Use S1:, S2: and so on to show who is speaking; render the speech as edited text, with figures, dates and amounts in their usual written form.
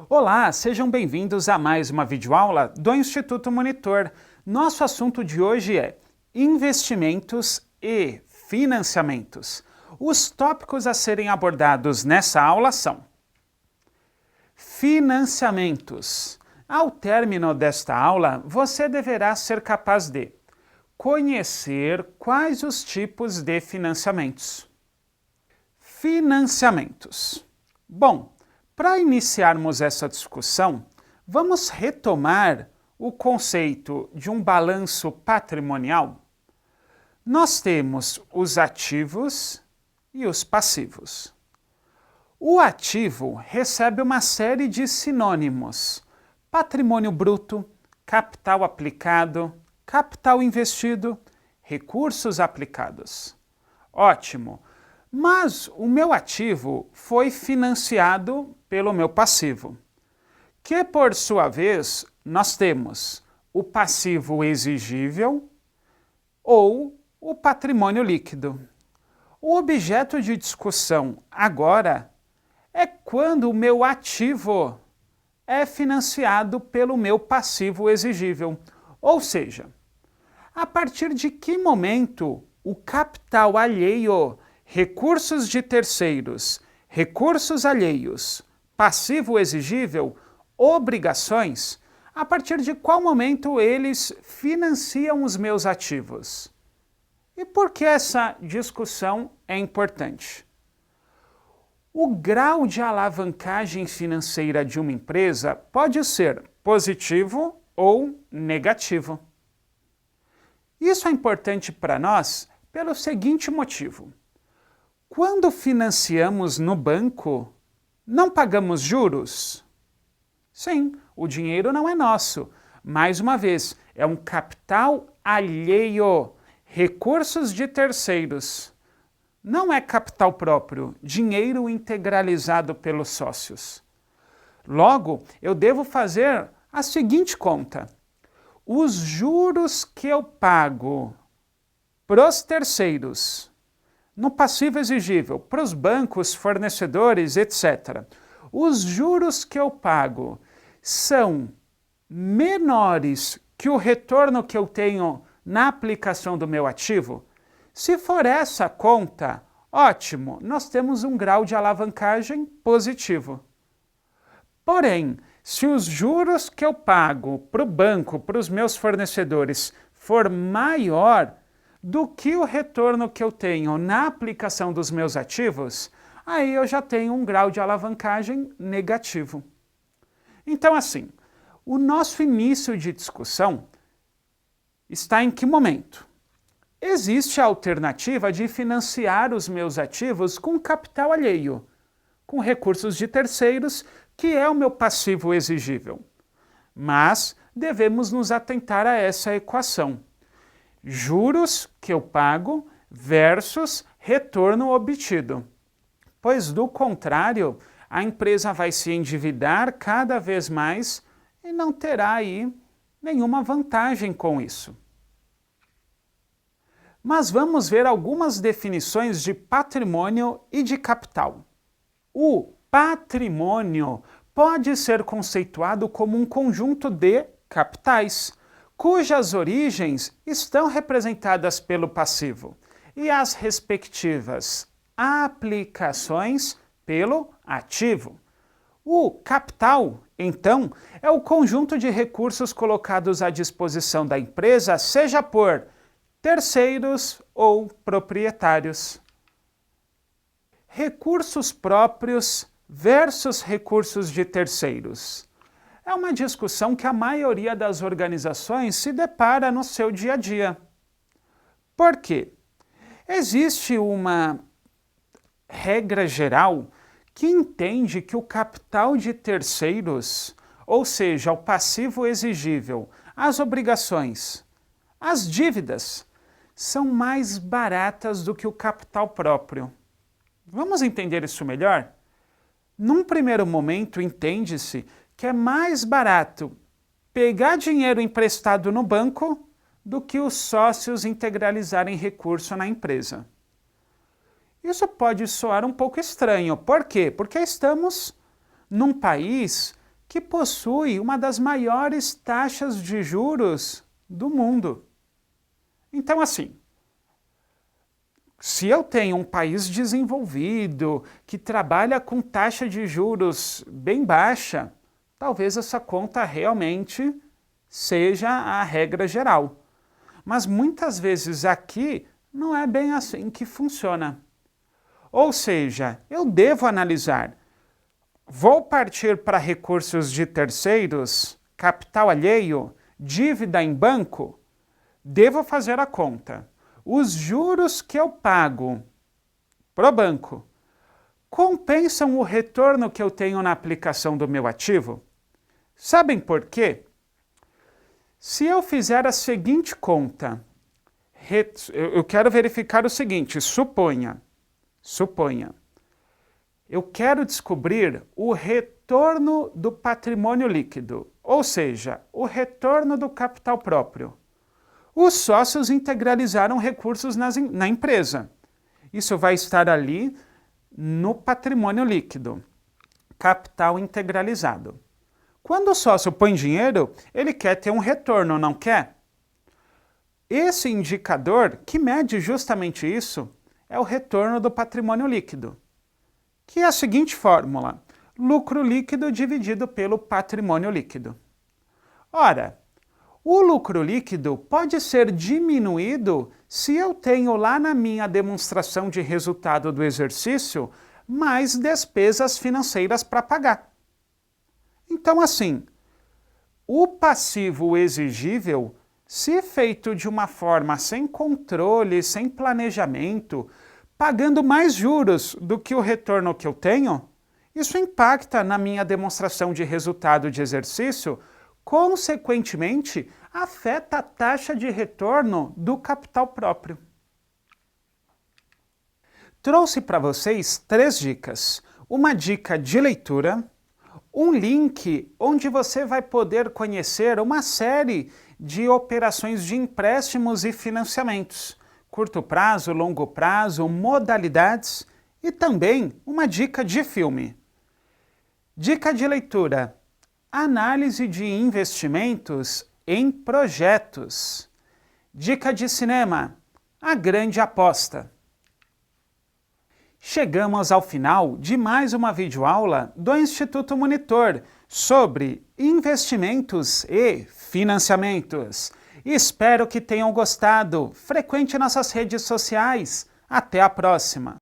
S1: Olá, sejam bem-vindos a mais uma videoaula do Instituto Monitor. Nosso assunto de hoje é investimentos e financiamentos. Os tópicos a serem abordados nessa aula são financiamentos. Ao término desta aula, você deverá ser capaz de conhecer quais os tipos de financiamentos. Financiamentos. Bom, para iniciarmos essa discussão, vamos retomar o conceito de um balanço patrimonial. Nós temos os ativos e os passivos. O ativo recebe uma série de sinônimos: patrimônio bruto, capital aplicado, capital investido, recursos aplicados. Ótimo! Mas o meu ativo foi financiado pelo meu passivo, que por sua vez nós temos o passivo exigível ou o patrimônio líquido. O objeto de discussão agora é quando o meu ativo é financiado pelo meu passivo exigível, ou seja, a partir de que momento o capital alheio, recursos de terceiros, recursos alheios, passivo exigível, obrigações, a partir de qual momento eles financiam os meus ativos? E por que essa discussão é importante? O grau de alavancagem financeira de uma empresa pode ser positivo ou negativo. Isso é importante para nós pelo seguinte motivo. Quando financiamos no banco, não pagamos juros? Sim, o dinheiro não é nosso. Mais uma vez, é um capital alheio, recursos de terceiros. Não é capital próprio, dinheiro integralizado pelos sócios. Logo, eu devo fazer a seguinte conta. Os juros que eu pago para os terceiros, no passivo exigível, para os bancos, fornecedores, etc. Os juros que eu pago são menores que o retorno que eu tenho na aplicação do meu ativo? Se for essa a conta, ótimo, nós temos um grau de alavancagem positivo. Porém, se os juros que eu pago para o banco, para os meus fornecedores, for maior do que o retorno que eu tenho na aplicação dos meus ativos, aí eu já tenho um grau de alavancagem negativo. Então, assim, o nosso início de discussão está em que momento? Existe a alternativa de financiar os meus ativos com capital alheio, com recursos de terceiros, que é o meu passivo exigível. Mas devemos nos atentar a essa equação. Juros que eu pago versus retorno obtido. Pois, do contrário, a empresa vai se endividar cada vez mais e não terá aí nenhuma vantagem com isso. Mas vamos ver algumas definições de patrimônio e de capital. O patrimônio pode ser conceituado como um conjunto de capitais, cujas origens estão representadas pelo passivo e as respectivas aplicações pelo ativo. O capital, então, é o conjunto de recursos colocados à disposição da empresa, seja por terceiros ou proprietários. Recursos próprios versus recursos de terceiros. É uma discussão que a maioria das organizações se depara no seu dia a dia. Por quê? Existe uma regra geral que entende que o capital de terceiros, ou seja, o passivo exigível, as obrigações, as dívidas, são mais baratas do que o capital próprio. Vamos entender isso melhor? Num primeiro momento, entende-se que é mais barato pegar dinheiro emprestado no banco do que os sócios integralizarem recurso na empresa. Isso pode soar um pouco estranho. Por quê? Porque estamos num país que possui uma das maiores taxas de juros do mundo. Então, assim, se eu tenho um país desenvolvido, que trabalha com taxa de juros bem baixa, talvez essa conta realmente seja a regra geral. Mas muitas vezes aqui não é bem assim que funciona. Ou seja, eu devo analisar, vou partir para recursos de terceiros, capital alheio, dívida em banco? Devo fazer a conta. Os juros que eu pago para o banco compensam o retorno que eu tenho na aplicação do meu ativo? Sabem por quê? Se eu fizer a seguinte conta, eu quero verificar o seguinte, suponha, eu quero descobrir o retorno do patrimônio líquido, ou seja, o retorno do capital próprio. Os sócios integralizaram recursos na empresa. Isso vai estar ali no patrimônio líquido, capital integralizado. Quando o sócio põe dinheiro, ele quer ter um retorno, não quer? Esse indicador, que mede justamente isso, é o retorno do patrimônio líquido, que é a seguinte fórmula: lucro líquido dividido pelo patrimônio líquido. Ora, o lucro líquido pode ser diminuído se eu tenho lá na minha demonstração de resultado do exercício mais despesas financeiras para pagar. Então, assim, o passivo exigível, se feito de uma forma sem controle, sem planejamento, pagando mais juros do que o retorno que eu tenho, isso impacta na minha demonstração de resultado de exercício, consequentemente, afeta a taxa de retorno do capital próprio. Trouxe para vocês 3 dicas. Uma dica de leitura, um link onde você vai poder conhecer uma série de operações de empréstimos e financiamentos, curto prazo, longo prazo, modalidades e também uma dica de filme. Dica de leitura: análise de investimentos em projetos. Dica de cinema: A Grande Aposta. Chegamos ao final de mais uma videoaula do Instituto Monitor sobre investimentos e financiamentos. Espero que tenham gostado. Frequente nossas redes sociais. Até a próxima!